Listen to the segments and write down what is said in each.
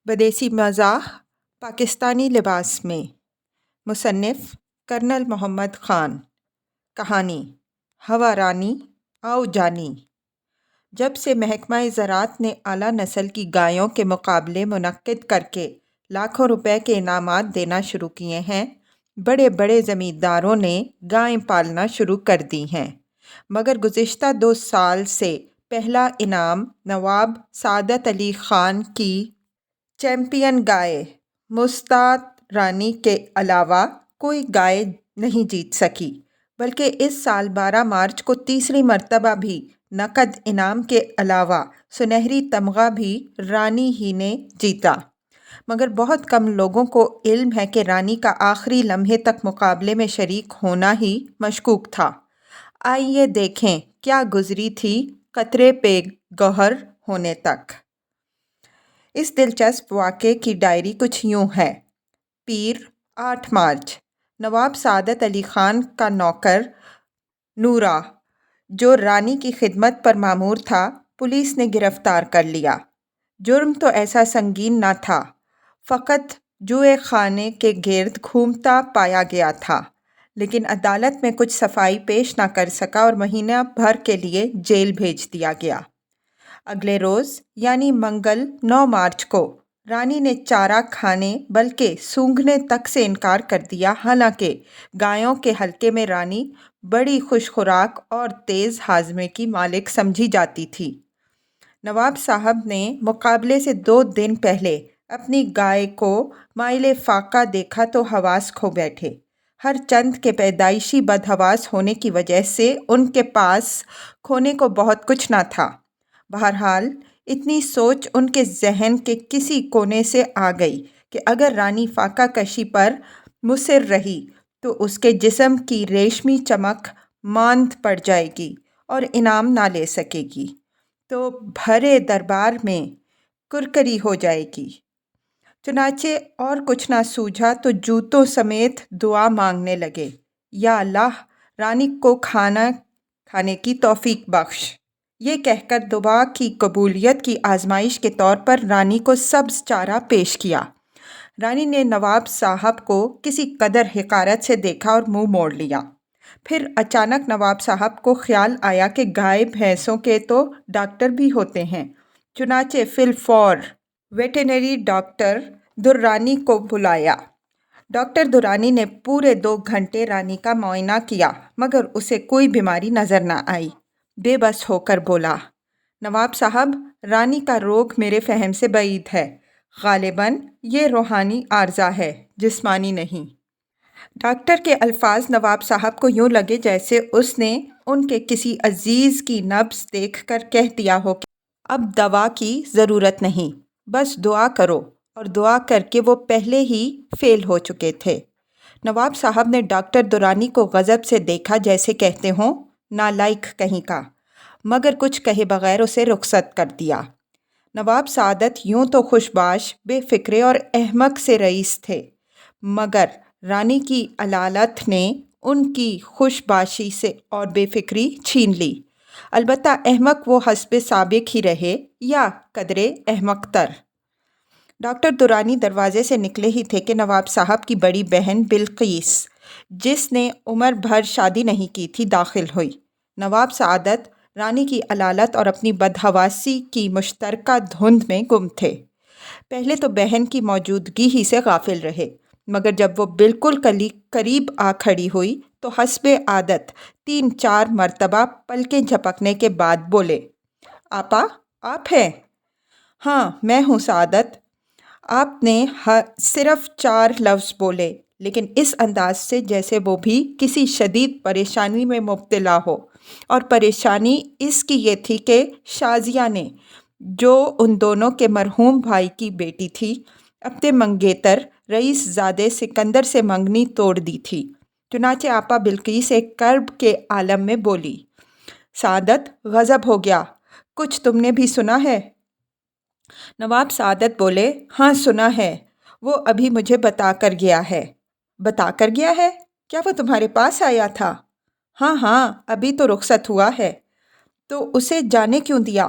بدیسی مزاح پاکستانی لباس میں، مصنف کرنل محمد خان۔ کہانی ہوا رانی آؤ جانی۔ جب سے محکمہ زراعت نے اعلیٰ نسل کی گایوں کے مقابلے منعقد کر کے لاکھوں روپے کے انعامات دینا شروع کیے ہیں، بڑے بڑے زمینداروں نے گائیں پالنا شروع کر دی ہیں، مگر گزشتہ 2 سال سے پہلا انعام نواب سعادت علی خان کی چیمپئن گائے مستعار رانی کے علاوہ کوئی گائے نہیں جیت سکی، بلکہ اس سال 12 مارچ کو تیسری مرتبہ بھی نقد انعام کے علاوہ سنہری تمغہ بھی رانی ہی نے جیتا۔ مگر بہت کم لوگوں کو علم ہے کہ رانی کا آخری لمحے تک مقابلے میں شریک ہونا ہی مشکوک تھا۔ آئیے دیکھیں کیا گزری تھی قطرے پہ گوہر ہونے تک۔ اس دلچسپ واقعے کی ڈائری کچھ یوں ہے۔ پیر 8 مارچ، نواب سعادت علی خان کا نوکر نورا، جو رانی کی خدمت پر مامور تھا، پولیس نے گرفتار کر لیا۔ جرم تو ایسا سنگین نہ تھا، فقط جوئے خانے کے گرد گھومتا پایا گیا تھا، لیکن عدالت میں کچھ صفائی پیش نہ کر سکا اور مہینہ بھر کے لیے جیل بھیج دیا گیا۔ اگلے روز یعنی منگل 9 مارچ کو رانی نے چارہ کھانے بلکہ سونگھنے تک سے انکار کر دیا، حالانکہ گایوں کے حلقے میں رانی بڑی خوش خوراک اور تیز ہاضمے کی مالک سمجھی جاتی تھی۔ نواب صاحب نے مقابلے سے 2 دن پہلے اپنی گائے کو مائل فاقہ دیکھا تو حواس کھو بیٹھے۔ ہر چند کے پیدائشی بدحواس ہونے کی وجہ سے ان کے پاس کھونے کو بہت کچھ نہ تھا۔ بہرحال اتنی سوچ ان کے ذہن کے کسی کونے سے آ گئی کہ اگر رانی فاقہ کشی پر مصر رہی تو اس کے جسم کی ریشمی چمک ماند پڑ جائے گی اور انعام نہ لے سکے گی، تو بھرے دربار میں کرکری ہو جائے گی۔ چنانچہ اور کچھ نہ سوجھا تو جوتوں سمیت دعا مانگنے لگے، یا اللہ رانی کو کھانے کی توفیق بخش۔ یہ کہہ کر دعا کی قبولیت کی آزمائش کے طور پر رانی کو سبز چارہ پیش کیا۔ رانی نے نواب صاحب کو کسی قدر حقارت سے دیکھا اور منہ موڑ لیا۔ پھر اچانک نواب صاحب کو خیال آیا کہ گائے بھینسوں کے تو ڈاکٹر بھی ہوتے ہیں، چنانچہ فی الفور ویٹرنری ڈاکٹر درانی کو بلایا۔ ڈاکٹر درانی نے پورے 2 گھنٹے رانی کا معائنہ کیا، مگر اسے کوئی بیماری نظر نہ آئی۔ بے بس ہو کر بولا، نواب صاحب رانی کا روگ میرے فہم سے بعید ہے، غالباً یہ روحانی عارضہ ہے، جسمانی نہیں۔ ڈاکٹر کے الفاظ نواب صاحب کو یوں لگے جیسے اس نے ان کے کسی عزیز کی نبض دیکھ کر کہہ دیا ہو کہ اب دوا کی ضرورت نہیں، بس دعا کرو، اور دعا کر کے وہ پہلے ہی فیل ہو چکے تھے۔ نواب صاحب نے ڈاکٹر درانی کو غضب سے دیکھا، جیسے کہتے ہوں نالائق کہیں کا، مگر کچھ کہے بغیر اسے رخصت کر دیا۔ نواب سعادت یوں تو خوش باش، بے فکرے اور احمق سے رئیس تھے، مگر رانی کی علالت نے ان کی خوش باشی سے اور بے فکری چھین لی۔ البتہ احمق وہ حسب سابق ہی رہے، یا قدرے احمق تر۔ ڈاکٹر درانی دروازے سے نکلے ہی تھے کہ نواب صاحب کی بڑی بہن بلقیس، جس نے عمر بھر شادی نہیں کی تھی، داخل ہوئی۔ نواب سعادت رانی کی علالت اور اپنی بدحواسی کی مشترکہ دھند میں گم تھے۔ پہلے تو بہن کی موجودگی ہی سے غافل رہے، مگر جب وہ بالکل قریب آ کھڑی ہوئی تو حسب عادت 3-4 مرتبہ پلکیں جھپکنے کے بعد بولے، آپا آپ ہیں؟ ہاں میں ہوں سعادت۔ آپ نے صرف 4 لفظ بولے، لیکن اس انداز سے جیسے وہ بھی کسی شدید پریشانی میں مبتلا ہو، اور پریشانی اس کی یہ تھی کہ شازیہ نے، جو ان دونوں کے مرحوم بھائی کی بیٹی تھی، اپنے منگیتر رئیس زادے سکندر سے منگنی توڑ دی تھی۔ چنانچہ آپا بلقیس ایک کرب کے عالم میں بولی، سعادت غضب ہو گیا، کچھ تم نے بھی سنا ہے؟ نواب سعادت بولے، ہاں سنا ہے، وہ ابھی مجھے بتا کر گیا ہے۔ بتا کر گیا ہے؟ کیا وہ تمہارے پاس آیا تھا؟ ہاں ابھی تو رخصت ہوا ہے۔ تو اسے جانے کیوں دیا؟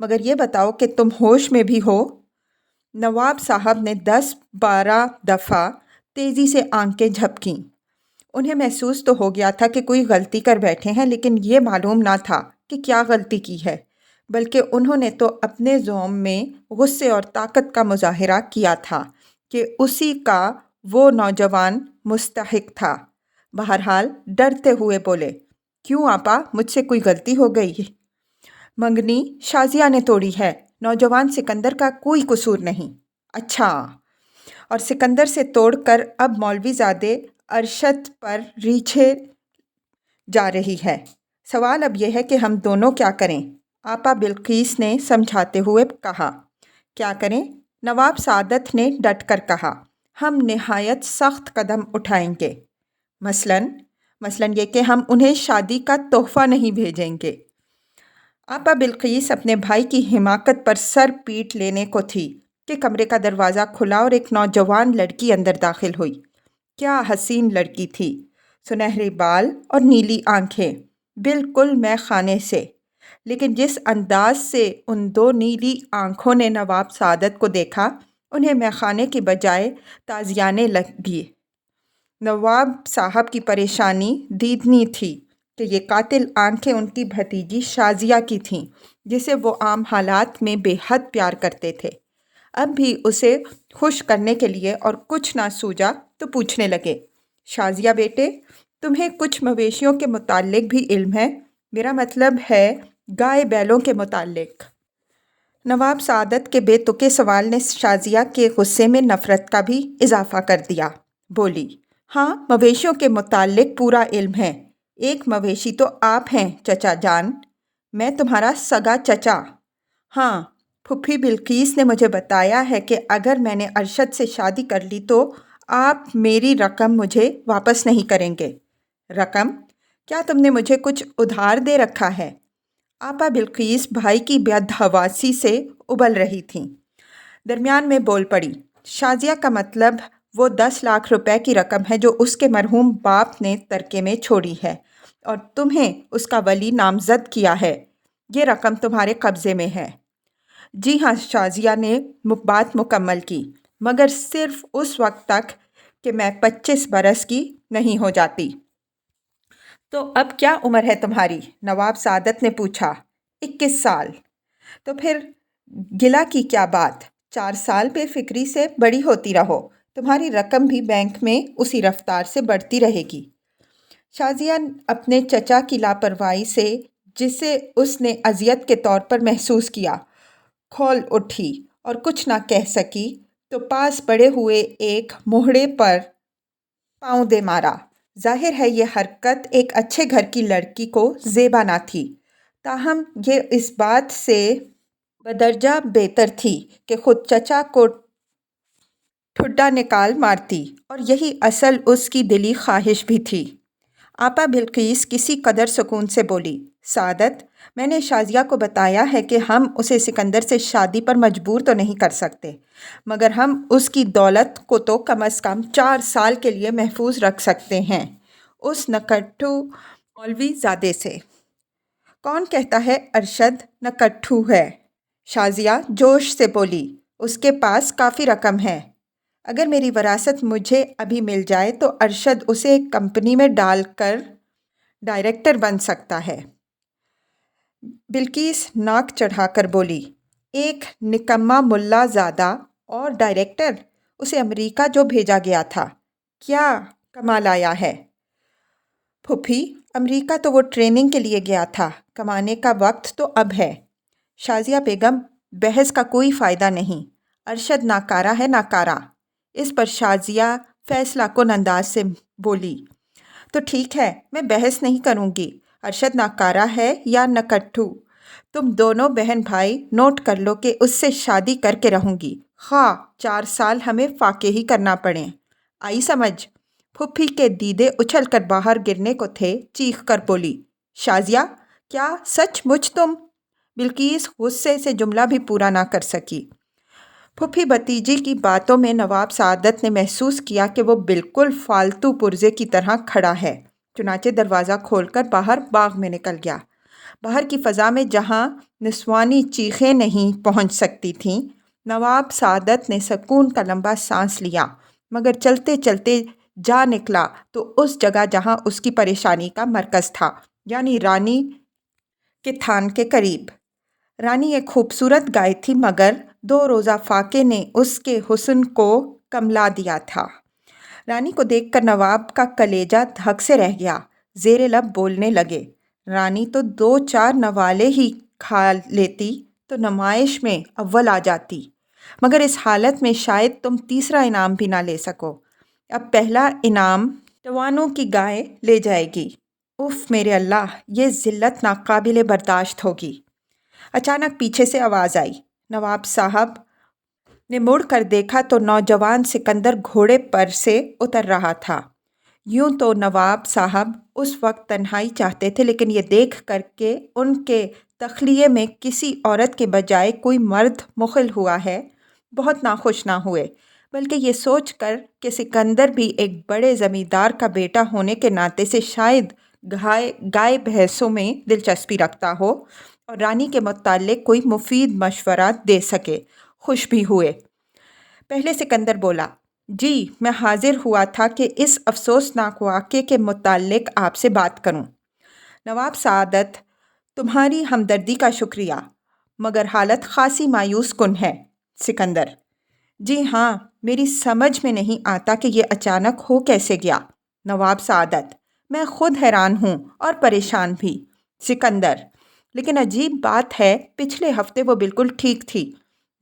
مگر یہ بتاؤ کہ تم ہوش میں بھی ہو؟ نواب صاحب نے 10-12 دفعہ تیزی سے آنکھیں جھپکیں۔ انہیں محسوس تو ہو گیا تھا کہ کوئی غلطی کر بیٹھے ہیں، لیکن یہ معلوم نہ تھا کہ کیا غلطی کی ہے، بلکہ انہوں نے تو اپنے زوم میں غصے اور طاقت کا مظاہرہ کیا تھا کہ اسی کا وہ نوجوان مستحق تھا۔ بہرحال ڈرتے ہوئے بولے، کیوں آپا، مجھ سے کوئی غلطی ہو گئی؟ منگنی شازیہ نے توڑی ہے، نوجوان سکندر کا کوئی قصور نہیں۔ اچھا، اور سکندر سے توڑ کر اب مولوی زادے ارشد پر ریچھے جا رہی ہے۔ سوال اب یہ ہے کہ ہم دونوں کیا کریں؟ آپا بلقیس نے سمجھاتے ہوئے کہا۔ کیا کریں؟ نواب سعادت نے ڈٹ کر کہا۔ ہم نہایت سخت قدم اٹھائیں گے۔ مثلاً یہ کہ ہم انہیں شادی کا تحفہ نہیں بھیجیں گے۔ آپا بلقیس اپنے بھائی کی حماقت پر سر پیٹ لینے کو تھی کہ کمرے کا دروازہ کھلا اور ایک نوجوان لڑکی اندر داخل ہوئی۔ کیا حسین لڑکی تھی، سنہرے بال اور نیلی آنکھیں، بالکل مے خانے سے، لیکن جس انداز سے ان دو نیلی آنکھوں نے نواب سعادت کو دیکھا، انہیں مے خانے کی بجائے تازیانے لگی۔ نواب صاحب کی پریشانی دیدنی تھی کہ یہ قاتل آنکھیں ان کی بھتیجی شازیہ کی تھیں، جسے وہ عام حالات میں بے حد پیار کرتے تھے۔ اب بھی اسے خوش کرنے کے لیے اور کچھ نہ سوجا تو پوچھنے لگے، شازیہ بیٹے، تمہیں کچھ مویشیوں کے متعلق بھی علم ہے؟ میرا مطلب ہے گائے بیلوں کے متعلق۔ نواب سعادت کے بے تکے سوال نے شازیہ کے غصے میں نفرت کا بھی اضافہ کر دیا۔ بولی، ہاں، مویشیوں کے متعلق پورا علم ہے۔ ایک مویشی تو آپ ہیں چچا جان، میں تمہارا سگا چچا۔ ہاں، پھوپھی بلقیس نے مجھے بتایا ہے کہ اگر میں نے ارشد سے شادی کر لی تو آپ میری رقم مجھے واپس نہیں کریں گے۔ رقم؟ کیا تم نے مجھے کچھ ادھار دے رکھا ہے؟ آپا بلقیس بھائی کی بدحواسی سے ابل رہی تھیں۔ درمیان میں بول پڑی، شازیہ کا مطلب وہ 10 لاکھ روپے کی رقم ہے جو اس کے مرحوم باپ نے ترکے میں چھوڑی ہے اور تمہیں اس کا ولی نامزد کیا ہے۔ یہ رقم تمہارے قبضے میں ہے۔ جی ہاں، شازیہ نے بات مکمل کی، مگر صرف اس وقت تک کہ میں 25 برس کی نہیں ہو جاتی۔ تو اب کیا عمر ہے تمہاری؟ نواب سعادت نے پوچھا۔ 21 سال۔ تو پھر گلہ کی کیا بات؟ 4 سال بے فکری سے بڑی ہوتی رہو، تمہاری رقم بھی بینک میں اسی رفتار سے بڑھتی رہے گی۔ شازیہ اپنے چچا کی لاپرواہی سے، جسے اس نے اذیت کے طور پر محسوس کیا، کھول اٹھی اور کچھ نہ کہہ سکی تو پاس پڑے ہوئے ایک موہڑے پر پاؤں دے مارا۔ ظاہر ہے یہ حرکت ایک اچھے گھر کی لڑکی کو زیبا نہ تھی، تاہم یہ اس بات سے بدرجہ بہتر تھی کہ خود چچا کو ٹھڈا نکال مارتی، اور یہی اصل اس کی دلی خواہش بھی تھی۔ آپا بلقیس کسی قدر سکون سے بولی، سعادت، میں نے شازیہ کو بتایا ہے کہ ہم اسے سکندر سے شادی پر مجبور تو نہیں کر سکتے، مگر ہم اس کی دولت کو تو کم از کم 4 سال کے لیے محفوظ رکھ سکتے ہیں، اس نکٹھو مولوی زادے سے۔ کون کہتا ہے ارشد نکٹھو ہے؟ شازیہ جوش سے بولی، اس کے پاس کافی رقم ہے۔ اگر میری وراثت مجھے ابھی مل جائے تو ارشد اسے ایک کمپنی میں ڈال کر ڈائریکٹر بن سکتا ہے۔ بلقیس ناک چڑھا کر بولی، ایک نکما ملا زادہ اور ڈائریکٹر؟ اسے امریکہ جو بھیجا گیا تھا، کیا کما لایا ہے؟ پھوپھی، امریکہ تو وہ ٹریننگ کے لیے گیا تھا، کمانے کا وقت تو اب ہے۔ شازیہ بیگم، بحث کا کوئی فائدہ نہیں، ارشد ناکارہ ہے، ناکارہ۔ اس پر شازیہ فیصلہ کن انداز سے بولی، تو ٹھیک ہے، میں بحث نہیں کروں گی، ارشد ناکارہ ہے یا نکٹھو، تم دونوں بہن بھائی نوٹ کر لو کہ اس سے شادی کر کے رہوں گی، خواہ 4 سال ہمیں فاقے ہی کرنا پڑیں۔ آئی سمجھ؟ پھوپھی کے دیدے اچھل کر باہر گرنے کو تھے، چیخ کر بولی، شازیہ، کیا سچ مچ تم؟ بلقیس غصے سے جملہ بھی پورا نہ کر سکی۔ پھوپھی بھتیجی کی باتوں میں نواب سعادت نے محسوس کیا کہ وہ بالکل فالتو پرزے کی طرح کھڑا ہے، چنانچہ دروازہ کھول کر باہر باغ میں نکل گیا۔ باہر کی فضا میں جہاں نسوانی چیخیں نہیں پہنچ سکتی تھیں، نواب سعادت نے سکون کا لمبا سانس لیا، مگر چلتے چلتے جا نکلا تو اس جگہ جہاں اس کی پریشانی کا مرکز تھا، یعنی رانی کے تھان کے قریب۔ رانی ایک خوبصورت گائے تھی، مگر 2 روزہ فاقے نے اس کے حسن کو کملا دیا تھا۔ رانی کو دیکھ کر نواب کا کلیجہ دھک سے رہ گیا۔ زیر لب بولنے لگے، رانی تو 2-4 نوالے ہی کھا لیتی تو نمائش میں اول آ جاتی، مگر اس حالت میں شاید تم تیسرا انعام بھی نہ لے سکو۔ اب پہلا انعام ٹوانوں کی گائے لے جائے گی۔ اف میرے اللہ، یہ ذلت ناقابل برداشت ہوگی۔ اچانک پیچھے سے آواز آئی۔ نواب صاحب نے مڑ کر دیکھا تو نوجوان سکندر گھوڑے پر سے اتر رہا تھا۔ یوں تو نواب صاحب اس وقت تنہائی چاہتے تھے، لیکن یہ دیکھ کر کہ ان کے تخلیے میں کسی عورت کے بجائے کوئی مرد مخل ہوا ہے، بہت ناخوش نہ ہوئے، بلکہ یہ سوچ کر کہ سکندر بھی ایک بڑے زمیندار کا بیٹا ہونے کے ناطے سے شاید گائے بھینسوں میں دلچسپی رکھتا ہو اور رانی کے متعلق کوئی مفید مشورہ دے سکے، خوش بھی ہوئے۔ پہلے سکندر بولا، جی میں حاضر ہوا تھا کہ اس افسوسناک واقعے کے متعلق آپ سے بات کروں۔ نواب سعادت، تمہاری ہمدردی کا شکریہ، مگر حالت خاصی مایوس کن ہے۔ سکندر، جی ہاں، میری سمجھ میں نہیں آتا کہ یہ اچانک ہو کیسے گیا۔ نواب سعادت، میں خود حیران ہوں اور پریشان بھی۔ سکندر، لیکن عجیب بات ہے، پچھلے ہفتے وہ بالکل ٹھیک تھی۔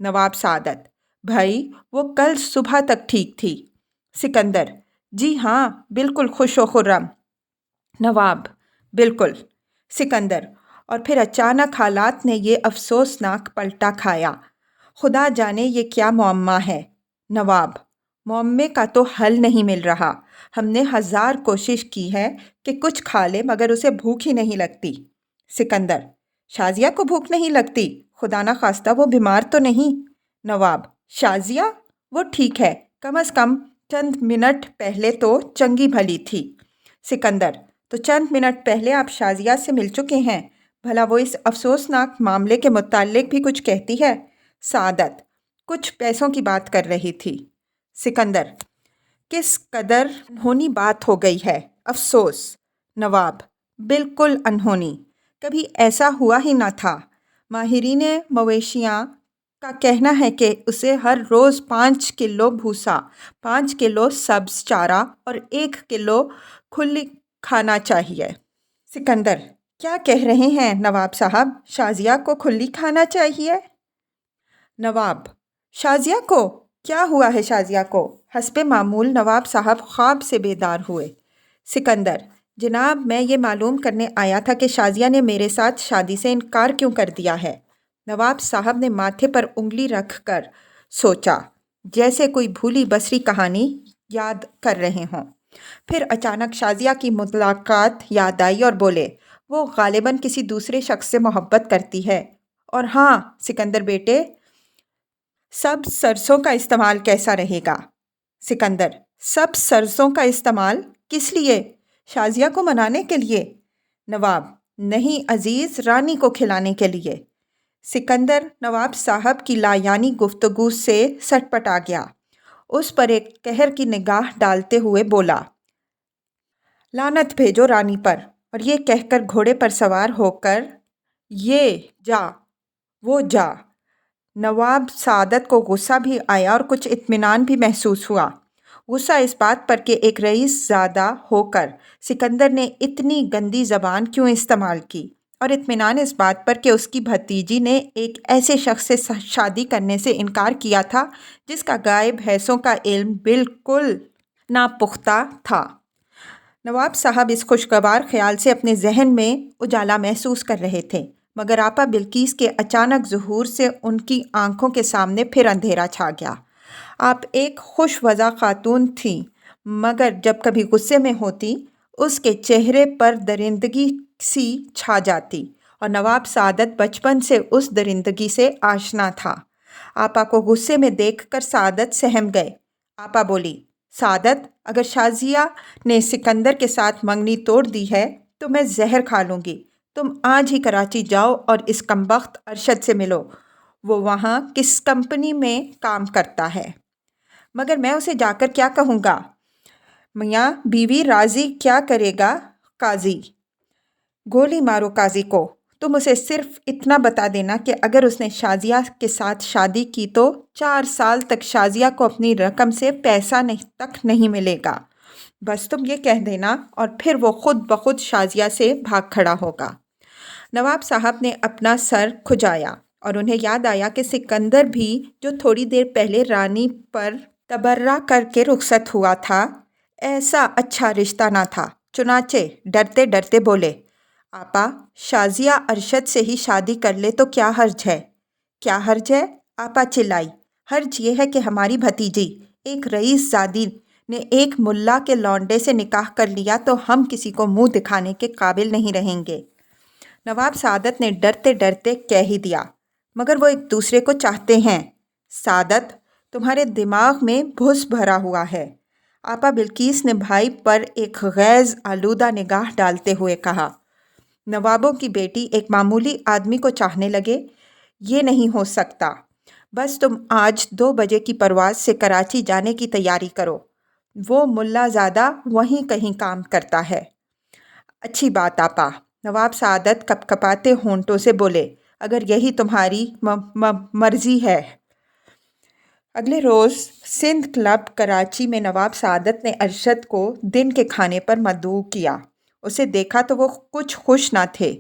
نواب سعادت، بھائی وہ کل صبح تک ٹھیک تھی۔ سکندر، جی ہاں، بالکل خوش و خرم۔ نواب، بالکل۔ سکندر، اور پھر اچانک حالات نے یہ افسوسناک پلٹا کھایا۔ خدا جانے یہ کیا معمہ ہے۔ نواب، معمے کا تو حل نہیں مل رہا۔ ہم نے 1000 کوشش کی ہے کہ کچھ کھا لے، مگر اسے بھوک ہی نہیں لگتی۔ سکندر، شازیہ کو بھوک نہیں لگتی؟ خدا نہ خواستہ وہ بیمار تو نہیں؟ نواب، شازیہ؟ وہ ٹھیک ہے، کم از کم چند منٹ پہلے تو چنگی بھلی تھی۔ سکندر، تو چند منٹ پہلے آپ شازیہ سے مل چکے ہیں؟ بھلا وہ اس افسوسناک معاملے کے متعلق بھی کچھ کہتی ہے؟ سعادت، کچھ پیسوں کی بات کر رہی تھی۔ سکندر، کس قدر انہونی بات ہو گئی ہے، افسوس۔ نواب، بالکل انہونی، کبھی ایسا ہوا ہی نہ تھا۔ ماہرین مویشیاں کا کہنا ہے کہ اسے ہر روز 5 کلو بھوسا، 5 کلو سبز چارہ اور 1 کلو کھلی کھانا چاہیے۔ سکندر، کیا کہہ رہے ہیں نواب صاحب، شازیہ کو کھلی کھانا چاہیے؟ نواب، شازیہ کو؟ کیا ہوا ہے شازیہ کو؟ حسب معمول نواب صاحب خواب سے بیدار ہوئے۔ سکندر، جناب میں یہ معلوم کرنے آیا تھا کہ شازیہ نے میرے ساتھ شادی سے انکار کیوں کر دیا ہے۔ نواب صاحب نے ماتھے پر انگلی رکھ کر سوچا، جیسے کوئی بھولی بسری کہانی یاد کر رہے ہوں۔ پھر اچانک شازیہ کی ملاقات یاد آئی اور بولے، وہ غالباً کسی دوسرے شخص سے محبت کرتی ہے۔ اور ہاں سکندر بیٹے، سبز سرسوں کا استعمال کیسا رہے گا؟ سکندر، سبز سرسوں کا استعمال کس لیے؟ شازیہ کو منانے کے لیے؟ نواب، نہیں عزیز، رانی کو کھلانے کے لیے۔ سکندر نواب صاحب کی لایعنی گفتگو سے سٹ پٹا گیا۔ اس پر ایک قہر کی نگاہ ڈالتے ہوئے بولا، لعنت بھیجو رانی پر، اور یہ کہہ کر گھوڑے پر سوار ہو کر یہ جا وہ جا۔ نواب سعادت کو غصہ بھی آیا اور کچھ اطمینان بھی محسوس ہوا۔ غصہ اس بات پر کہ ایک رئیس زادہ ہو کر سکندر نے اتنی گندی زبان کیوں استعمال کی، اور اطمینان اس بات پر کہ اس کی بھتیجی نے ایک ایسے شخص سے شادی کرنے سے انکار کیا تھا جس کا گائے بھینسوں کا علم بالکل ناپختہ تھا۔ نواب صاحب اس خوشگوار خیال سے اپنے ذہن میں اجالا محسوس کر رہے تھے، مگر آپا بلقیس کے اچانک ظہور سے ان کی آنکھوں کے سامنے پھر اندھیرا چھا گیا۔ آپ ایک خوش وضع خاتون تھیں، مگر جب کبھی غصے میں ہوتی اس کے چہرے پر درندگی سی چھا جاتی، اور نواب سعادت بچپن سے اس درندگی سے آشنا تھا۔ آپا کو غصے میں دیکھ کر سعادت سہم گئے۔ آپا بولی، سعادت، اگر شازیہ نے سکندر کے ساتھ منگنی توڑ دی ہے تو میں زہر کھا لوں گی۔ تم آج ہی کراچی جاؤ اور اس کمبخت ارشد سے ملو، وہ وہاں کس کمپنی میں کام کرتا ہے۔ مگر میں اسے جا کر کیا کہوں گا؟ میاں بیوی راضی کیا کرے گا قاضی؟ گولی مارو قاضی کو۔ تم اسے صرف اتنا بتا دینا کہ اگر اس نے شازیہ کے ساتھ شادی کی تو 4 سال تک شازیہ کو اپنی رقم سے پیسہ تک نہیں ملے گا۔ بس تم یہ کہہ دینا اور پھر وہ خود بخود شازیہ سے بھاگ کھڑا ہوگا۔ نواب صاحب نے اپنا سر کھجایا اور انہیں یاد آیا کہ سکندر بھی جو تھوڑی دیر پہلے رانی پر تبرہ کر کے رخصت ہوا تھا، ایسا اچھا رشتہ نہ تھا۔ چنانچہ ڈرتے ڈرتے بولے، آپا شازیہ ارشد سے ہی شادی کر لے تو کیا حرج ہے؟ کیا حرج ہے؟ آپا چلائی۔ حرج یہ ہے کہ ہماری بھتیجی ایک رئیس زادی نے ایک ملا کے لونڈے سے نکاح کر لیا تو ہم کسی کو منہ دکھانے کے قابل نہیں رہیں گے۔ نواب سعادت نے ڈرتے ڈرتے کہہ ہی دیا، مگر وہ ایک دوسرے کو چاہتے ہیں۔ سعادت، تمہارے دماغ میں بھس بھرا ہوا ہے۔ آپا بلقیس نے بھائی پر ایک غیظ آلودہ نگاہ ڈالتے ہوئے کہا، نوابوں کی بیٹی ایک معمولی آدمی کو چاہنے لگے، یہ نہیں ہو سکتا۔ بس تم آج 2 بجے کی پرواز سے کراچی جانے کی تیاری کرو، وہ ملا زادہ وہیں کہیں کام کرتا ہے۔ اچھی بات آپا، نواب سعادت کپ کپاتے ہونٹوں سے بولے، اگر یہی تمہاری مرضی ہے۔ اگلے روز سندھ کلب کراچی میں نواب سعادت نے ارشد کو دن کے کھانے پر مدعو کیا۔ اسے دیکھا تو وہ کچھ خوش نہ تھے،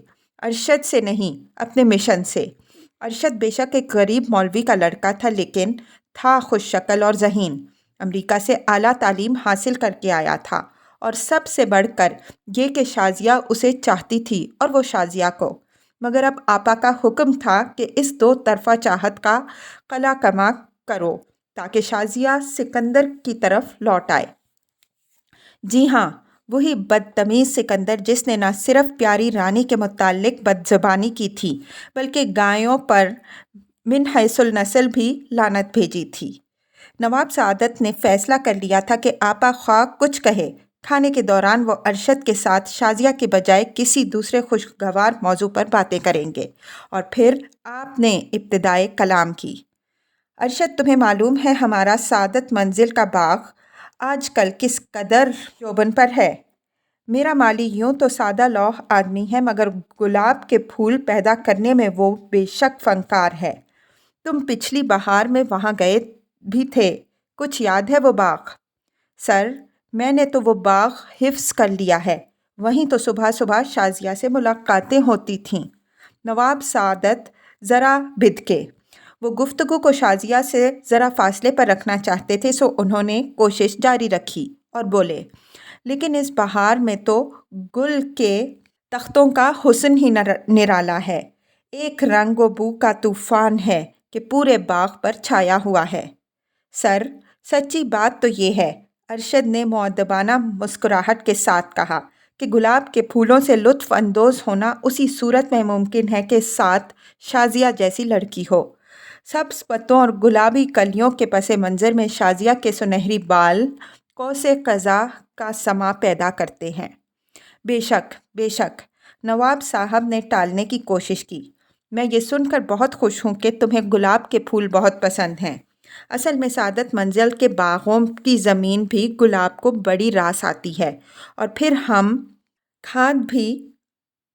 ارشد سے نہیں، اپنے مشن سے۔ ارشد بے شک ایک غریب مولوی کا لڑکا تھا، لیکن تھا خوش شکل اور ذہین۔ امریکہ سے اعلیٰ تعلیم حاصل کر کے آیا تھا، اور سب سے بڑھ کر یہ کہ شازیہ اسے چاہتی تھی اور وہ شازیہ کو۔ مگر اب آپا کا حکم تھا کہ اس 2 طرفہ چاہت کا قلع کما کرو تاکہ شازیہ سکندر کی طرف لوٹ آئے۔ جی ہاں، وہی بدتمیز سکندر جس نے نہ صرف پیاری رانی کے متعلق بدزبانی کی تھی بلکہ گایوں پر من حیث النسل بھی لعنت بھیجی تھی۔ نواب سعادت نے فیصلہ کر لیا تھا کہ آپا خواہ کچھ کہے، کھانے کے دوران وہ ارشد کے ساتھ شازیہ کے بجائے کسی دوسرے خوشگوار موضوع پر باتیں کریں گے۔ اور پھر آپ نے ابتدائے کلام کی، ارشد تمہیں معلوم ہے ہمارا سعادت منزل کا باغ آج کل کس قدر شوبن پر ہے۔ میرا مالی یوں تو سادہ لوح آدمی ہے، مگر گلاب کے پھول پیدا کرنے میں وہ بے شک فنکار ہے۔ تم پچھلی بہار میں وہاں گئے بھی تھے، کچھ یاد ہے وہ باغ؟ سر، میں نے تو وہ باغ حفظ کر لیا ہے، وہیں تو صبح صبح شازیہ سے ملاقاتیں ہوتی تھیں۔ نواب سعادت ذرا بدکے، وہ گفتگو کو شازیہ سے ذرا فاصلے پر رکھنا چاہتے تھے، سو انہوں نے کوشش جاری رکھی اور بولے، لیکن اس بہار میں تو گل کے تختوں کا حسن ہی نرالا ہے، ایک رنگ و بو کا طوفان ہے کہ پورے باغ پر چھایا ہوا ہے۔ سر، سچی بات تو یہ ہے، ارشد نے مؤدبانہ مسکراہٹ کے ساتھ کہا، کہ گلاب کے پھولوں سے لطف اندوز ہونا اسی صورت میں ممکن ہے کہ ساتھ شازیہ جیسی لڑکی ہو۔ سبز پتوں اور گلابی کلیوں کے پس منظر میں شازیہ کے سنہری بال قوس قزح کا سما پیدا کرتے ہیں۔ بے شک، بے شک، نواب صاحب نے ٹالنے کی کوشش کی، میں یہ سن کر بہت خوش ہوں کہ تمہیں گلاب کے پھول بہت پسند ہیں۔ اصل میں سعادت منزل کے باغوں کی زمین بھی گلاب کو بڑی راس آتی ہے، اور پھر ہم کھاد بھی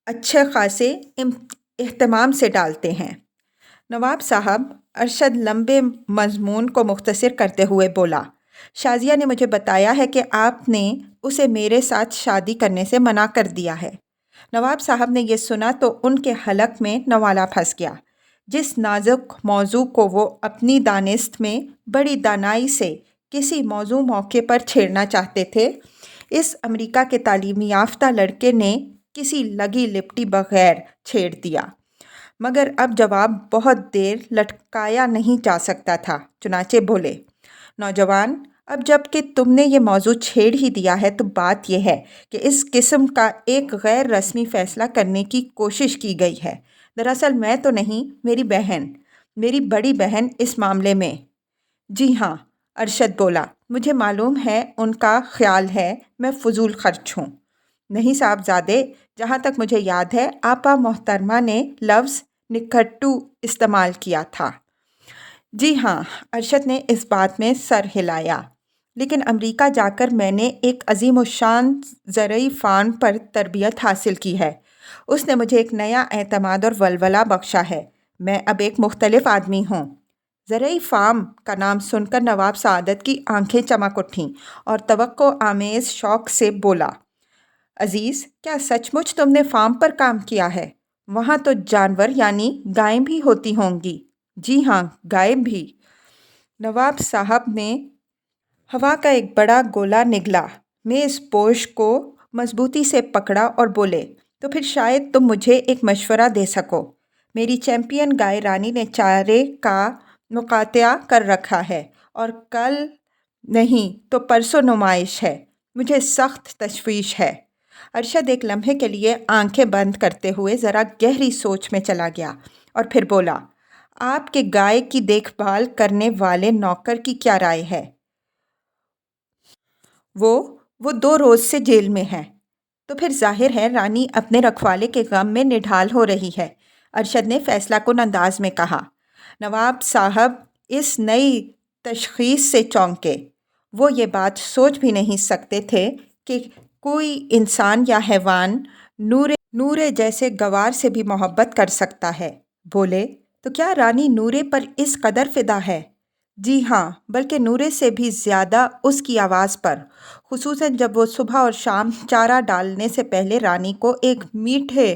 اچھے خاصے اہتمام سے ڈالتے ہیں۔ نواب صاحب، ارشد لمبے مضمون کو مختصر کرتے ہوئے بولا، شازیہ نے مجھے بتایا ہے کہ آپ نے اسے میرے ساتھ شادی کرنے سے منع کر دیا ہے۔ نواب صاحب نے یہ سنا تو ان کے حلق میں نوالا پھنس گیا۔ جس نازک موضوع کو وہ اپنی دانست میں بڑی دانائی سے کسی موقع پر چھیڑنا چاہتے تھے، اس امریکہ کے تعلیم یافتہ لڑکے نے کسی لگی لپٹی بغیر چھیڑ دیا۔ مگر اب جواب بہت دیر لٹکایا نہیں جا سکتا تھا، چنانچہ بولے، نوجوان، اب جب کہ تم نے یہ موضوع چھیڑ ہی دیا ہے تو بات یہ ہے کہ اس قسم کا ایک غیر رسمی فیصلہ کرنے کی کوشش کی گئی ہے۔ دراصل میں تو نہیں، میری بڑی بہن اس معاملے میں۔ جی ہاں، ارشد بولا، مجھے معلوم ہے ان کا خیال ہے میں فضول خرچ ہوں۔ نہیں صاحبزادے، جہاں تک مجھے یاد ہے آپا محترمہ نے لفظ نکھٹو استعمال کیا تھا۔ جی ہاں، ارشد نے اس بات میں سر ہلایا، لیکن امریکہ جا کر میں نے ایک عظیم الشان زرعی فارم پر تربیت حاصل کی ہے۔ اس نے مجھے ایک نیا اعتماد اور ولولہ بخشا ہے۔ میں اب ایک مختلف آدمی ہوں۔ زرعی فارم کا نام سن کر نواب سعادت کی آنکھیں چمک اٹھیں اور توقع آمیز شوق سے بولا، عزیز، کیا سچ مچ تم نے فارم پر کام کیا ہے؟ وہاں تو جانور یعنی گائیں بھی ہوتی ہوں گی۔ جی ہاں، گائیں بھی۔ نواب صاحب نے ہوا کا ایک بڑا گولا نگلا، میز پوش کو مضبوطی سے پکڑا اور بولے، تو پھر شاید تم مجھے ایک مشورہ دے سکو۔ میری چیمپئن گائے رانی نے چارے کا مقاطعہ کر رکھا ہے اور کل نہیں تو پرسوں نمائش ہے۔ مجھے سخت تشویش ہے۔ ارشد ایک لمحے کے لیے آنکھیں بند کرتے ہوئے ذرا گہری سوچ میں چلا گیا اور پھر بولا، آپ کے گائے کی دیکھ بھال کرنے والے نوکر کی کیا رائے ہے؟ وہ 2 روز سے جیل میں ہے۔ تو پھر ظاہر ہے رانی اپنے رکھوالے کے غم میں نڈھال ہو رہی ہے، ارشد نے فیصلہ کن انداز میں کہا۔ نواب صاحب اس نئی تشخیص سے چونکے۔ وہ یہ بات سوچ بھی نہیں سکتے تھے کہ کوئی انسان یا حیوان نورے جیسے گوار سے بھی محبت کر سکتا ہے۔ بولے، تو کیا رانی نورے پر اس قدر فدا ہے؟ جی ہاں، بلکہ نورے سے بھی زیادہ اس کی آواز پر، خصوصاً جب وہ صبح اور شام چارہ ڈالنے سے پہلے رانی کو ایک میٹھے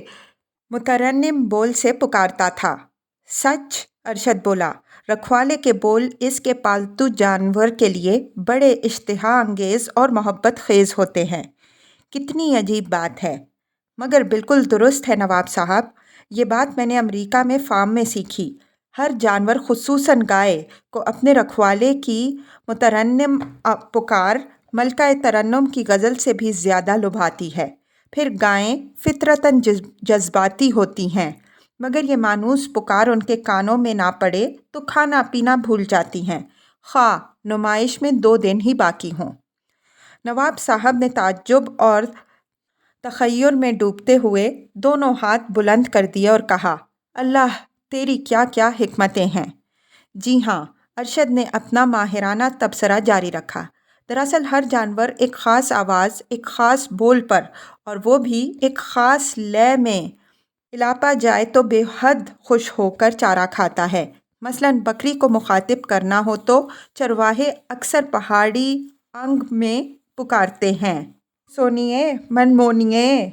مترنم بول سے پکارتا تھا۔ سچ، ارشد بولا، رکھوالے کے بول اس کے پالتو جانور کے لیے بڑے اشتہا انگیز اور محبت خیز ہوتے ہیں۔ کتنی عجیب بات ہے، مگر بالکل درست ہے نواب صاحب۔ یہ بات میں نے امریکہ میں فارم میں سیکھی۔ ہر جانور خصوصاً گائے کو اپنے رکھوالے کی مترنم پکار ملکہ ترنم کی غزل سے بھی زیادہ لبھاتی ہے۔ پھر گائیں فطرتاً جذباتی ہوتی ہیں، مگر یہ مانوس پکار ان کے کانوں میں نہ پڑے تو کھانا پینا بھول جاتی ہیں، خواہ نمائش میں 2 دن ہی باقی ہوں۔ نواب صاحب نے تعجب اور تخیل میں ڈوبتے ہوئے دونوں ہاتھ بلند کر دیے اور کہا، اللہ، تیری کیا کیا حکمتیں ہیں۔ جی ہاں، ارشد نے اپنا ماہرانہ تبصرہ جاری رکھا۔ دراصل ہر جانور ایک خاص آواز، ایک خاص بول پر، اور وہ بھی ایک خاص لے میں الاپا جائے تو بے حد خوش ہو کر چارہ کھاتا ہے۔ مثلاً بکری کو مخاطب کرنا ہو تو چرواہے اکثر پہاڑی انگ میں پکارتے ہیں، سونیے من مونیے۔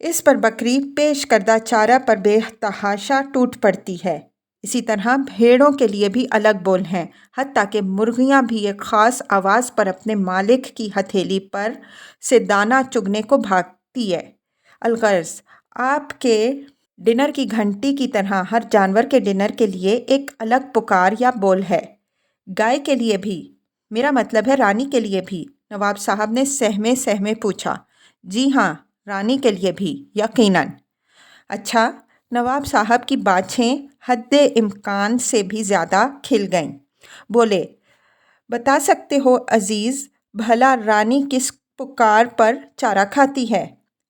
اس پر بکری پیش کردہ چارہ پر بے تحاشا ٹوٹ پڑتی ہے۔ اسی طرح بھیڑوں کے لیے بھی الگ بول ہیں، حتیٰ کہ مرغیاں بھی ایک خاص آواز پر اپنے مالک کی ہتھیلی پر سے دانہ چگنے کو بھاگتی ہے۔ الغرض، آپ کے ڈنر کی گھنٹی کی طرح ہر جانور کے ڈنر کے لیے ایک الگ پکار یا بول ہے۔ گائے کے لیے بھی؟ میرا مطلب ہے رانی کے لیے بھی، نواب صاحب نے سہمے سہمے پوچھا۔ جی ہاں، رانی کے لیے بھی، یقیناً۔ اچھا، نواب صاحب کی باچھیں حد امکان سے بھی زیادہ کھل گئیں۔ بولے، بتا سکتے ہو عزیز، بھلا رانی کس پکار پر چارہ کھاتی ہے؟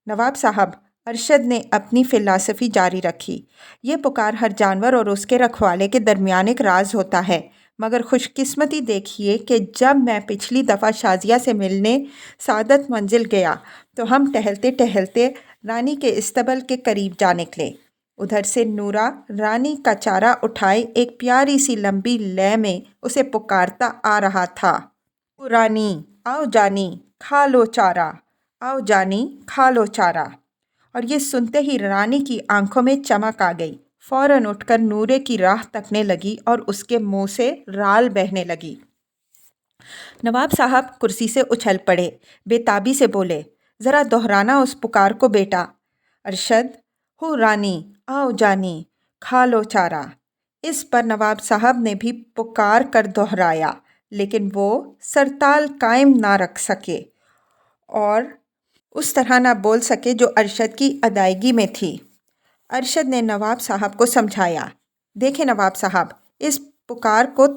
نواب صاحب، ارشد نے اپنی فلسفی جاری رکھی، یہ پکار ہر جانور اور اس کے رکھوالے کے درمیان ایک راز ہوتا ہے، مگر خوش قسمتی دیکھیے کہ جب میں پچھلی دفعہ شازیہ سے ملنے سعادت منزل گیا تو ہم ٹہلتے ٹہلتے رانی کے استبل کے قریب جا نکلے۔ ادھر سے نورا رانی کا چارہ اٹھائے ایک پیاری سی لمبی لے میں اسے پکارتا آ رہا تھا، او رانی، آؤ جانی، کھا لو چارہ، آؤ جانی، کھا لو چارہ۔ اور یہ سنتے ہی رانی کی آنکھوں میں چمک آ گئی، فوراً اٹھ کر نورے کی راہ تکنے لگی اور اس کے منہ سے رال بہنے لگی۔ نواب صاحب کرسی سے اچھل پڑے، بے تابی سے بولے، ذرا دہرانا اس پکار کو بیٹا۔ ارشد، ہو رانی، آؤ جانی، کھا لو چارہ۔ اس پر نواب صاحب نے بھی پکار کر دہرایا، لیکن وہ سرتال قائم نہ رکھ سکے اور اس طرح نہ بول سکے جو ارشد کی ادائیگی میں تھی۔ ارشد نے نواب صاحب کو سمجھایا، دیکھیں نواب صاحب، اس پکار کو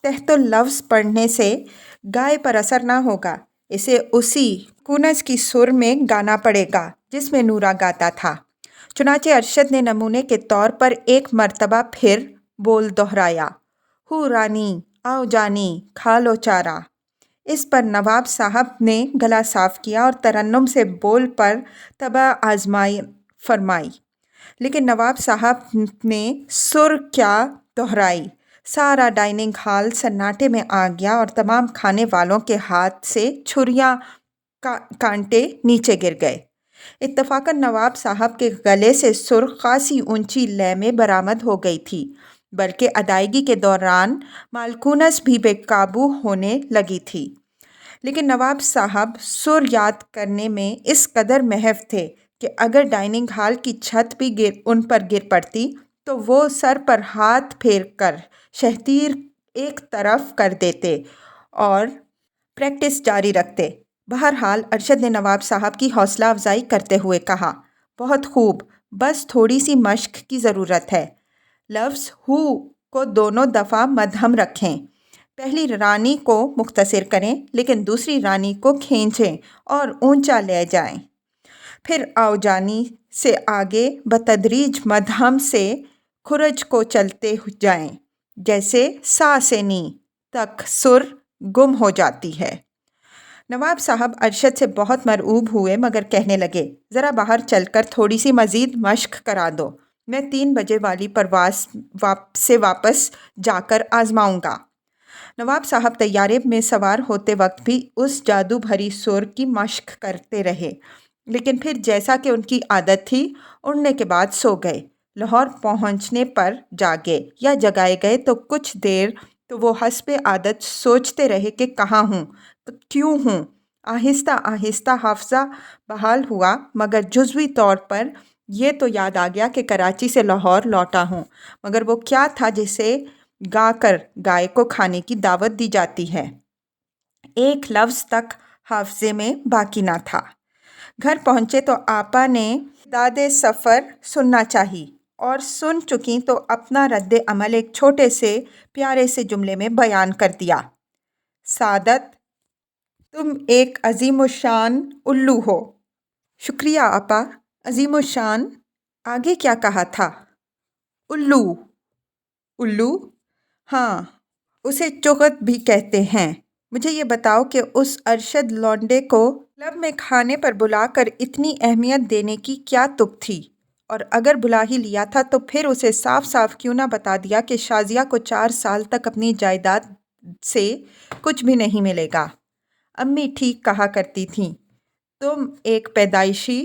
تحت لفظ پڑھنے سے گائے پر اثر نہ ہوگا، اسے اسی کونس کی سر میں گانا پڑے گا جس میں نورا گاتا تھا۔ چنانچہ ارشد نے نمونے کے طور پر ایک مرتبہ پھر بول دہرایا، ہو رانی آؤ جانی کھا لو چارہ۔ اس پر نواب صاحب نے گلا صاف کیا اور ترنم سے بول پر طبع آزمائی فرمائی، لیکن نواب صاحب نے سر کیا دہرائی۔ سارا ڈائننگ ہال سناٹے میں آ گیا اور تمام کھانے والوں کے ہاتھ سے چھریاں کانٹے نیچے گر گئے۔ اتفاقاً نواب صاحب کے گلے سے سر خاصی اونچی لے میں برآمد ہو گئی تھی، بلکہ ادائیگی کے دوران مالکونس بھی بے قابو ہونے لگی تھی۔ لیکن نواب صاحب سر یاد کرنے میں اس قدر محو تھے کہ اگر ڈائننگ ہال کی چھت بھی ان پر گر پڑتی تو وہ سر پر ہاتھ پھیر کر شہتیر ایک طرف کر دیتے اور پریکٹس جاری رکھتے۔ بہرحال ارشد نے نواب صاحب کی حوصلہ افزائی کرتے ہوئے کہا، بہت خوب، بس تھوڑی سی مشق کی ضرورت ہے۔ لفظ ہو کو دونوں دفعہ مدھم رکھیں، پہلی رانی کو مختصر کریں لیکن دوسری رانی کو کھینچیں اور اونچا لے جائیں۔ پھر آؤ جانی سے آگے بتدریج مدھم سے خرج کو چلتے جائیں، جیسے سا سے نی تک سر گم ہو جاتی ہے۔ نواب صاحب ارشد سے بہت مرعوب ہوئے مگر کہنے لگے، ذرا باہر چل کر تھوڑی سی مزید مشق کرا دو، میں 3 بجے والی پرواز سے واپس جا کر آزماؤں گا۔ نواب صاحب طیارے میں سوار ہوتے وقت بھی اس جادو بھری سر کی مشق کرتے رہے، لیکن پھر جیسا کہ ان کی عادت تھی اڑنے کے بعد سو گئے۔ لاہور پہنچنے پر جاگے یا جگائے گئے تو کچھ دیر تو وہ حسب عادت سوچتے رہے کہ کہاں ہوں، کیوں ہوں۔ آہستہ آہستہ حافظہ بحال ہوا مگر جزوی طور پر یہ تو یاد آ گیا کہ کراچی سے لاہور لوٹا ہوں، مگر وہ کیا تھا جسے گا کر گائے کو کھانے کی دعوت دی جاتی ہے، ایک لفظ تک حافظے میں باقی نہ تھا۔ گھر پہنچے تو آپا نے داد سفر سننا چاہی اور سن چکیں تو اپنا رد عمل ایک چھوٹے سے پیارے سے جملے میں بیان کر دیا، سعادت تم ایک عظیم الشان الو ہو۔ شکریہ آپا۔ عظیم الشان؟ آگے کیا کہا تھا؟ الو؟ الو؟ ہاں، اسے چغت بھی کہتے ہیں۔ مجھے یہ بتاؤ کہ اس ارشد لونڈے کو کلب میں کھانے پر بلا کر اتنی اہمیت دینے کی کیا تک تھی، اور اگر بلا ہی لیا تھا تو پھر اسے صاف صاف کیوں نہ بتا دیا کہ شازیہ کو 4 سال تک اپنی جائیداد سے کچھ بھی نہیں ملے گا۔ امی ٹھیک کہا کرتی تھیں، تم ایک پیدائشی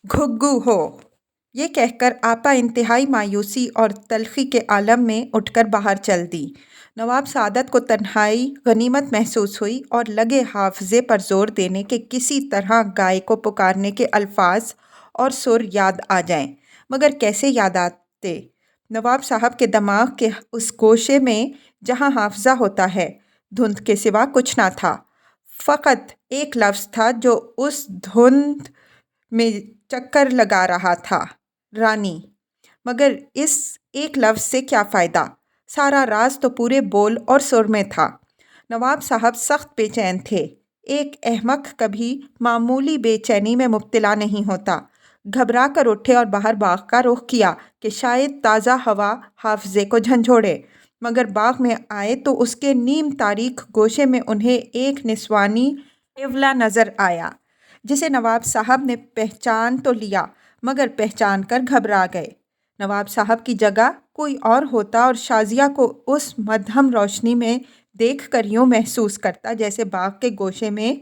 گھگو ہو۔ یہ کہہ کر آپا انتہائی مایوسی اور تلخی کے عالم میں اٹھ کر باہر چل دی۔ نواب سعادت کو تنہائی غنیمت محسوس ہوئی اور لگے حافظے پر زور دینے کہ کسی طرح گائے کو پکارنے کے الفاظ اور سر یاد آ جائیں، مگر کیسے یاد آتے؟ نواب صاحب کے دماغ کے اس گوشے میں جہاں حافظہ ہوتا ہے، دھند کے سوا کچھ نہ تھا، فقط ایک لفظ تھا جو اس دھند میں چکر لگا رہا تھا، رانی۔ مگر اس ایک لفظ سے کیا فائدہ؟ سارا راز تو پورے بول اور سر میں تھا۔ نواب صاحب سخت بے چین تھے۔ ایک احمق کبھی معمولی بے چینی میں مبتلا نہیں ہوتا۔ گھبرا کر اٹھے اور باہر باغ کا رخ کیا کہ شاید تازہ ہوا حافظے کو جھنجھوڑے، مگر باغ میں آئے تو اس کے نیم تاریک گوشے میں انہیں ایک نسوانی عیولا نظر آیا، جسے نواب صاحب نے پہچان تو لیا مگر پہچان کر گھبرا گئے۔ نواب صاحب کی جگہ کوئی اور ہوتا اور شازیہ کو اس مدھم روشنی میں دیکھ کر یوں محسوس کرتا جیسے باغ کے گوشے میں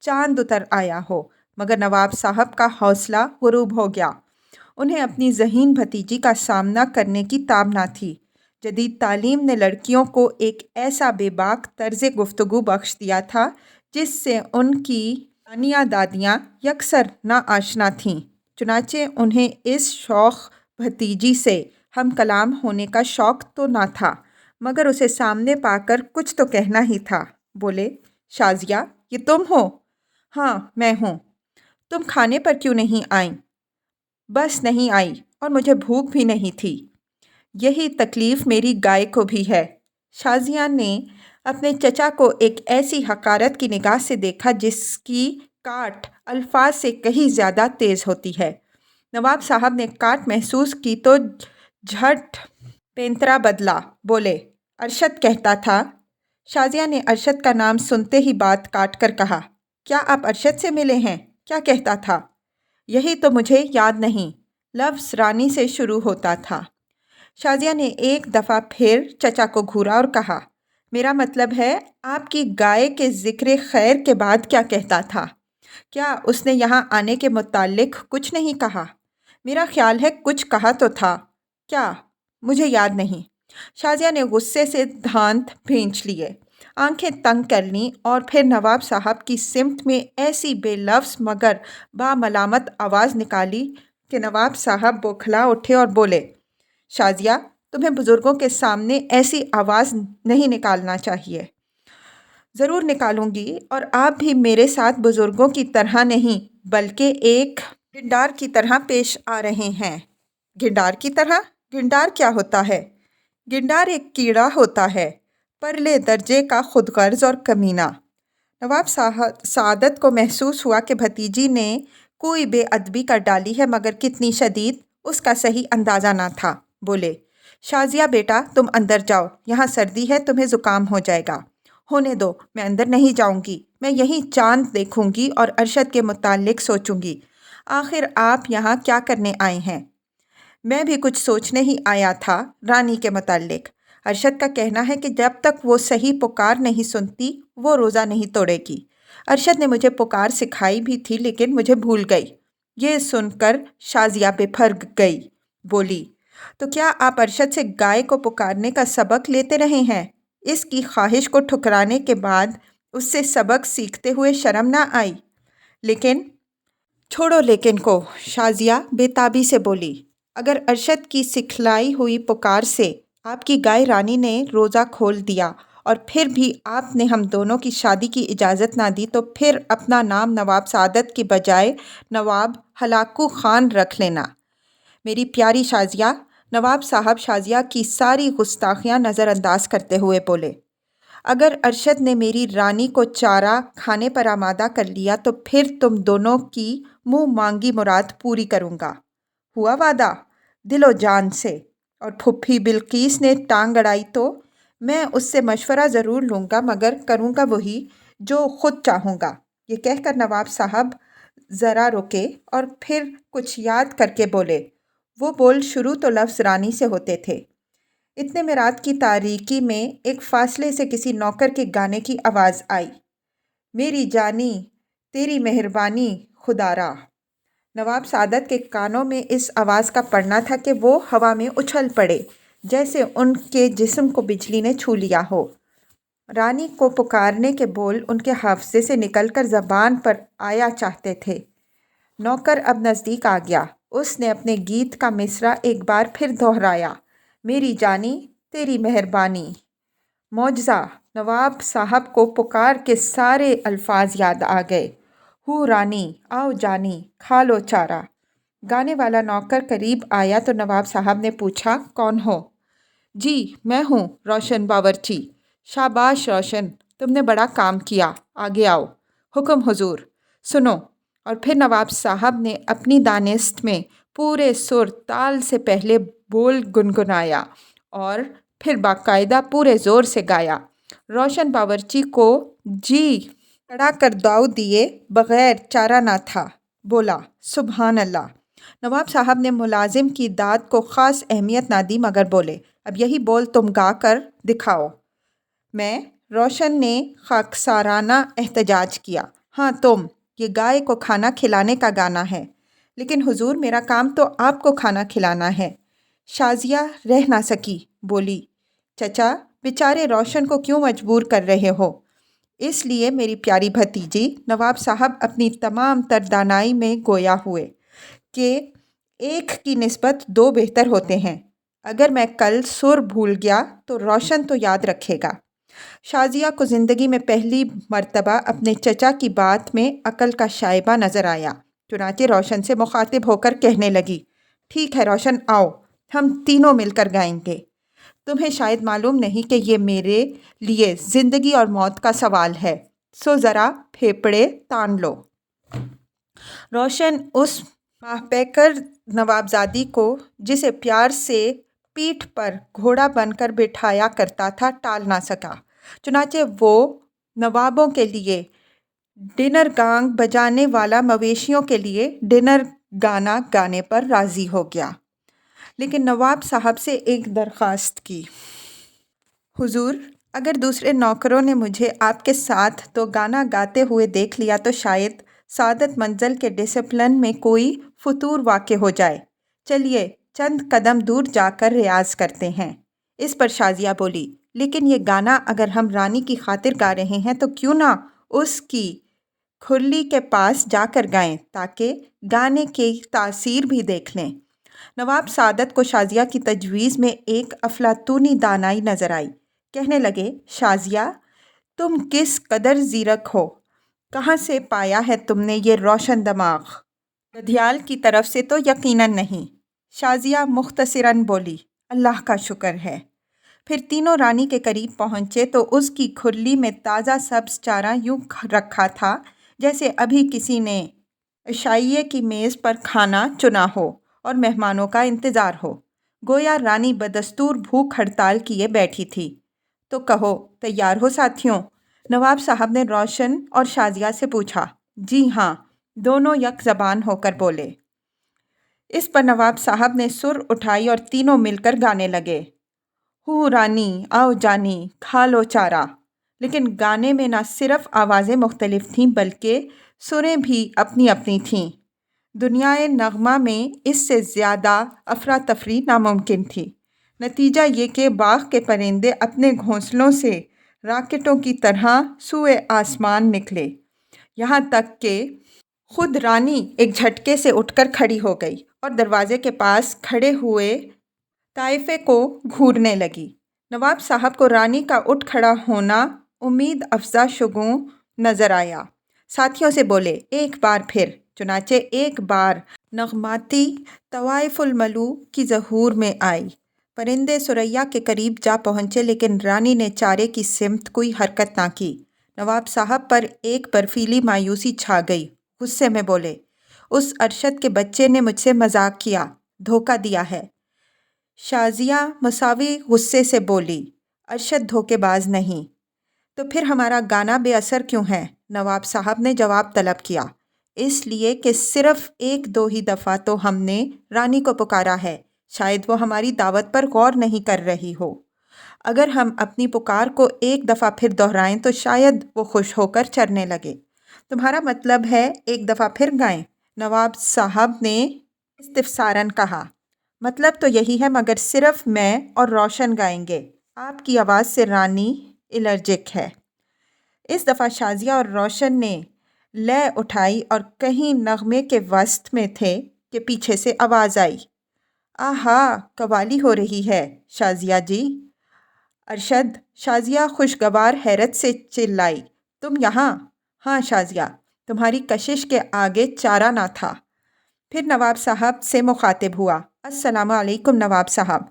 چاند اتر آیا ہو، مگر نواب صاحب کا حوصلہ غروب ہو گیا۔ انہیں اپنی ذہین بھتیجی کا سامنا کرنے کی تاب نہ تھی۔ جدید تعلیم نے لڑکیوں کو ایک ایسا بے باک طرز گفتگو بخش دیا تھا جس سے ان کی نانیاں دادیاں یکسر نا آشنا تھیں، چنانچہ انہیں اس شوخ بھتیجی سے ہم کلام ہونے کا شوق تو نہ تھا، مگر اسے سامنے پا کر کچھ تو کہنا ہی تھا۔ بولے، شازیہ یہ تم ہو؟ ہاں میں ہوں۔ تم کھانے پر کیوں نہیں آئیں؟ بس نہیں آئی، اور مجھے بھوک بھی نہیں تھی۔ یہی تکلیف میری گائے کو بھی ہے۔ شازیہ نے اپنے چچا کو ایک ایسی حقارت کی نگاہ سے دیکھا جس کی کاٹ الفاظ سے کہیں زیادہ تیز ہوتی ہے۔ نواب صاحب نے کاٹ محسوس کی تو جھٹ پینترا بدلا، بولے، ارشد کہتا تھا۔ شازیہ نے ارشد کا نام سنتے ہی بات کاٹ کر کہا، کیا آپ ارشد سے ملے ہیں؟ کیا کہتا تھا؟ یہی تو مجھے یاد نہیں۔ لفظ رانی سے شروع ہوتا تھا۔ شازیہ نے ایک دفعہ پھر چچا کو گھورا اور کہا، میرا مطلب ہے آپ کی گائے کے ذکر خیر کے بعد کیا کہتا تھا؟ کیا اس نے یہاں آنے کے متعلق کچھ نہیں کہا؟ میرا خیال ہے کچھ کہا تو تھا۔ کیا؟ مجھے یاد نہیں۔ شازیہ نے غصے سے دھانت بھینچ لیے، آنکھیں تنگ کر لیں اور پھر نواب صاحب کی سمت میں ایسی بے لفظ مگر باملامت آواز نکالی کہ نواب صاحب بوکھلا اٹھے اور بولے، شازیہ، تمہیں بزرگوں کے سامنے ایسی آواز نہیں نکالنا چاہیے۔ ضرور نکالوں گی، اور آپ بھی میرے ساتھ بزرگوں کی طرح نہیں بلکہ ایک گنڈار کی طرح پیش آ رہے ہیں۔ گنڈار کی طرح؟ گنڈار کیا ہوتا ہے؟ گنڈار ایک کیڑا ہوتا ہے، پرلے درجے کا خود غرض اور کمینہ۔ نواب سعادت کو محسوس ہوا کہ بھتیجی نے کوئی بے ادبی کر ڈالی ہے، مگر کتنی شدید اس کا صحیح اندازہ نہ تھا۔ بولے، شازیہ بیٹا، تم اندر جاؤ، یہاں سردی ہے، تمہیں زکام ہو جائے گا۔ ہونے دو، میں اندر نہیں جاؤں گی، میں یہیں چاند دیکھوں گی اور ارشد کے متعلق سوچوں گی۔ آخر آپ یہاں کیا کرنے آئے ہیں؟ میں بھی کچھ سوچنے ہی آیا تھا رانی کے متعلق۔ ارشد کا کہنا ہے کہ جب تک وہ صحیح پکار نہیں سنتی وہ روزہ نہیں توڑے گی۔ ارشد نے مجھے پکار سکھائی بھی تھی لیکن مجھے بھول گئی۔ یہ سن کر شازیہ بے پھر گئی، بولی، تو کیا آپ ارشد سے گائے کو پکارنے کا سبق لیتے رہے ہیں؟ اس کی خواہش کو ٹھکرانے کے بعد اس سے سبق سیکھتے ہوئے شرم نہ آئی؟ لیکن چھوڑو لیکن کو، شازیہ بے تابی سے بولی، اگر ارشد کی سکھلائی ہوئی پکار سے آپ کی گائے رانی نے روزہ کھول دیا اور پھر بھی آپ نے ہم دونوں کی شادی کی اجازت نہ دی تو پھر اپنا نام نواب سعادت کی بجائے نواب ہلاکو خان رکھ لینا۔ میری پیاری شازیہ، نواب صاحب شازیہ کی ساری گستاخیاں نظر انداز کرتے ہوئے بولے، اگر ارشد نے میری رانی کو چارہ کھانے پر آمادہ کر لیا تو پھر تم دونوں کی منہ مانگی مراد پوری کروں گا۔ ہوا وعدہ؟ دل و جان سے۔ اور پھوپھی بلقیس نے ٹانگ اڑائی تو میں اس سے مشورہ ضرور لوں گا مگر کروں گا وہی جو خود چاہوں گا۔ یہ کہہ کر نواب صاحب ذرا رکے اور پھر کچھ یاد کر کے بولے۔ وہ بول شروع تو لفظ رانی سے ہوتے تھے۔ اتنے میں رات کی تاریکی میں ایک فاصلے سے کسی نوکر کے گانے کی آواز آئی، میری جانی تیری مہربانی خدا را۔ نواب سعادت کے کانوں میں اس آواز کا پڑنا تھا کہ وہ ہوا میں اچھل پڑے، جیسے ان کے جسم کو بجلی نے چھو لیا ہو۔ رانی کو پکارنے کے بول ان کے حافظے سے نکل کر زبان پر آیا چاہتے تھے۔ نوکر اب نزدیک آ گیا۔ اس نے اپنے گیت کا مصرع ایک بار پھر دہرایا، میری جانی تیری مہربانی۔ معجزہ! نواب صاحب کو پکار کے سارے الفاظ یاد آ گئے۔ ہو رانی، آؤ جانی، کھا لو چارہ۔ گانے والا نوکر قریب آیا تو نواب صاحب نے پوچھا، کون ہو؟ جی میں ہوں روشن باورچی۔ شاباش روشن، تم نے بڑا کام کیا، آگے آؤ۔ حکم حضور۔ سنو۔ اور پھر نواب صاحب نے اپنی دانست میں پورے سر تال سے پہلے بول گنگنایا اور پھر باقاعدہ پورے زور سے گایا۔ روشن باورچی کو جی کڑا کر داؤ دیے بغیر چارہ نہ تھا، بولا، سبحان اللہ۔ نواب صاحب نے ملازم کی داد کو خاص اہمیت نہ دی مگر بولے، اب یہی بول تم گا کر دکھاؤ۔ میں؟ روشن نے خاکسارانہ احتجاج کیا۔ ہاں تم، یہ گائے کو کھانا کھلانے کا گانا ہے۔ لیکن حضور میرا کام تو آپ کو کھانا کھلانا ہے۔ شازیہ رہ نہ سکی، بولی، چچا بیچارے روشن کو کیوں مجبور کر رہے ہو؟ اس لیے میری پیاری بھتیجی، نواب صاحب اپنی تمام تر دانائی میں گویا ہوئے، کہ ایک کی نسبت دو بہتر ہوتے ہیں۔ اگر میں کل سر بھول گیا تو روشن تو یاد رکھے گا۔ شازیہ کو زندگی میں پہلی مرتبہ اپنے چچا کی بات میں عقل کا شائبہ نظر آیا، چنانچہ روشن سے مخاطب ہو کر کہنے لگی، ٹھیک ہے روشن، آؤ ہم تینوں مل کر گائیں گے۔ تمہیں شاید معلوم نہیں کہ یہ میرے لیے زندگی اور موت کا سوال ہے، سو ذرا پھیپھڑے تان لو۔ روشن اس ماہپیکر نوابزادی کو جسے پیار سے پیٹھ پر گھوڑا بن کر بٹھایا کرتا تھا ٹال نہ سکا، چنانچہ وہ نوابوں کے لیے ڈنر گانگ بجانے والا مویشیوں کے لیے ڈنر گانا گانے پر راضی ہو گیا، لیکن نواب صاحب سے ایک درخواست کی۔ حضور، اگر دوسرے نوکروں نے مجھے آپ کے ساتھ تو گانا گاتے ہوئے دیکھ لیا تو شاید سعادت منزل کے ڈسپلن میں کوئی فتور واقع ہو جائے۔ چلیے چند قدم دور جا کر ریاض کرتے ہیں۔ اس پر شازیہ بولی، لیکن یہ گانا اگر ہم رانی کی خاطر گا رہے ہیں تو کیوں نہ اس کی کھرلی کے پاس جا کر گائیں تاکہ گانے کی تاثیر بھی دیکھ لیں۔ نواب سعادت کو شازیہ کی تجویز میں ایک افلاطونی دانائی نظر آئی۔ کہنے لگے، شازیہ، تم کس قدر زیرک ہو، کہاں سے پایا ہے تم نے یہ روشن دماغ؟ ددھیال کی طرف سے تو یقیناً نہیں۔ شازیہ مختصراً بولی، اللہ کا شکر ہے۔ پھر تینوں رانی کے قریب پہنچے تو اس کی کھرلی میں تازہ سبز چارہ یوں رکھا تھا جیسے ابھی کسی نے عشائیے کی میز پر کھانا چنا ہو اور مہمانوں کا انتظار ہو، گویا رانی بدستور بھوک ہڑتال کیے بیٹھی تھی۔ تو کہو، تیار ہو ساتھیوں؟ نواب صاحب نے روشن اور شازیہ سے پوچھا۔ جی ہاں، دونوں یک زبان ہو کر بولے۔ اس پر نواب صاحب نے سر اٹھائی اور تینوں مل کر گانے لگے، ہو رانی آؤ جانی کھا لو چارہ۔ لیکن گانے میں نہ صرف آوازیں مختلف تھیں بلکہ سریں بھی اپنی اپنی تھیں۔ دنیائے نغمہ میں اس سے زیادہ افراتفری ناممکن تھی۔ نتیجہ یہ کہ باغ کے پرندے اپنے گھونسلوں سے راکٹوں کی طرح سوئے آسمان نکلے، یہاں تک کہ خود رانی ایک جھٹکے سے اٹھ کر کھڑی ہو گئی اور دروازے کے پاس کھڑے ہوئے طائفے کو گھورنے لگی۔ نواب صاحب کو رانی کا اٹھ کھڑا ہونا امید افزا شگون نظر آیا۔ ساتھیوں سے بولے، ایک بار پھر۔ چنانچہ ایک بار نغماتی طوائف الملوک کی ظہور میں آئی۔ پرندے ثریا کے قریب جا پہنچے لیکن رانی نے چارے کی سمت کوئی حرکت نہ کی۔ نواب صاحب پر ایک برفیلی مایوسی چھا گئی، غصے میں بولے، اس ارشد کے بچے نے مجھ سے مذاق کیا، دھوکہ دیا ہے۔ شازیہ مساوی غصے سے بولی، ارشد دھوکے باز نہیں۔ تو پھر ہمارا گانا بے اثر کیوں ہے؟ نواب صاحب نے جواب طلب کیا۔ اس لیے کہ صرف ایک دو ہی دفعہ تو ہم نے رانی کو پکارا ہے، شاید وہ ہماری دعوت پر غور نہیں کر رہی ہو۔ اگر ہم اپنی پکار کو ایک دفعہ پھر دہرائیں تو شاید وہ خوش ہو کر چرنے لگے۔ تمہارا مطلب ہے ایک دفعہ پھر گائیں؟ نواب صاحب نے استفساراً کہا۔ مطلب تو یہی ہے، مگر صرف میں اور روشن گائیں گے۔ آپ کی آواز سے رانی الرجک ہے۔ اس دفعہ شازیہ اور روشن نے لے اٹھائی اور کہیں نغمے کے وسط میں تھے کہ پیچھے سے آواز آئی، آہا، قوالی ہو رہی ہے شازیہ جی۔ ارشد، شازیہ خوشگوار حیرت سے چلائی، تم یہاں؟ ہاں شازیہ، تمہاری کشش کے آگے چارہ نہ تھا۔ پھر نواب صاحب سے مخاطب ہوا، السلام علیکم نواب صاحب۔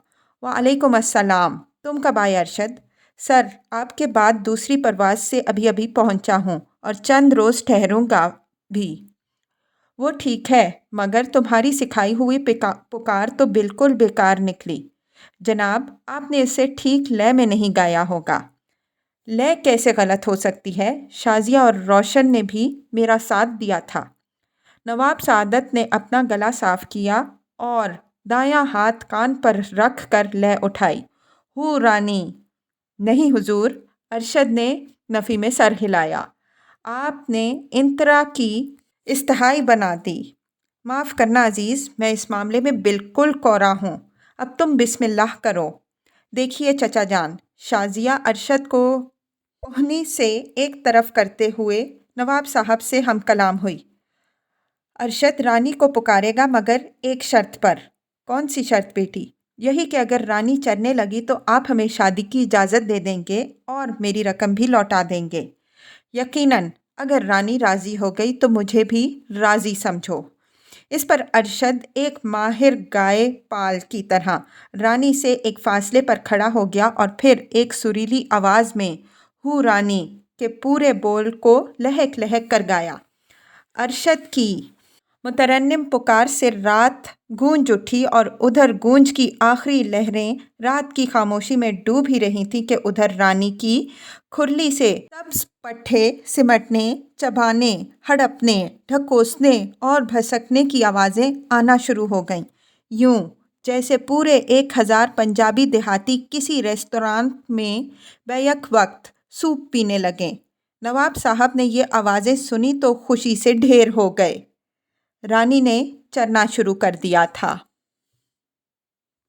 وعلیکم السلام، تم کب آئے ارشد؟ سر، آپ کے بعد دوسری پرواز سے ابھی ابھی پہنچا ہوں اور چند روز ٹھہروں گا بھی۔ وہ ٹھیک ہے، مگر تمہاری سکھائی ہوئی پکار تو بالکل بیکار نکلی۔ جناب، آپ نے اسے ٹھیک لے میں نہیں گایا ہوگا۔ لے کیسے غلط ہو سکتی ہے؟ شازیہ اور روشن نے بھی میرا ساتھ دیا تھا۔ نواب سعادت نے اپنا گلا صاف کیا اور دایاں ہاتھ کان پر رکھ کر لے اٹھائی، ہو رانی۔ نہیں حضور، ارشد نے نفی میں سر ہلایا، آپ نے انترا کی استہائی بنا دی۔ معاف کرنا عزیز، میں اس معاملے میں بالکل کورا ہوں۔ اب تم بسم اللہ کرو۔ دیکھیے چچا جان، شازیہ ارشد کو کوہنی سے ایک طرف کرتے ہوئے نواب صاحب سے ہم کلام ہوئی۔ ارشد رانی کو پکارے گا مگر ایک شرط پر۔ کون سی شرط بیٹی؟ یہی کہ اگر رانی چرنے لگی تو آپ ہمیں شادی کی اجازت دے دیں گے اور میری رقم بھی لوٹا دیں گے۔ یقیناً اگر رانی راضی ہو گئی تو مجھے بھی راضی سمجھو۔ اس پر ارشد ایک ماہر گائے پال کی طرح رانی سے ایک فاصلے پر کھڑا ہو گیا اور پھر ایک سریلی آواز میں ہو رانی کے پورے بول کو لہک لہک کر گایا۔ ارشد کی مترنم پکار سے رات گونج اٹھی اور ادھر گونج کی آخری لہریں رات کی خاموشی میں ڈوب ہی رہی تھیں کہ ادھر رانی کی کھرلی سے سبز پٹھے سمٹنے، چبانے، ہڑپنے، ڈھکوسنے اور بھسکنے کی آوازیں آنا شروع ہو گئیں، یوں جیسے پورے 1000 پنجابی دیہاتی کسی ریستوران میں بیک وقت سوپ پینے لگیں۔ نواب صاحب نے یہ آوازیں سنی تو خوشی سے ڈھیر ہو گئے۔ رانی نے چرنا شروع کر دیا تھا۔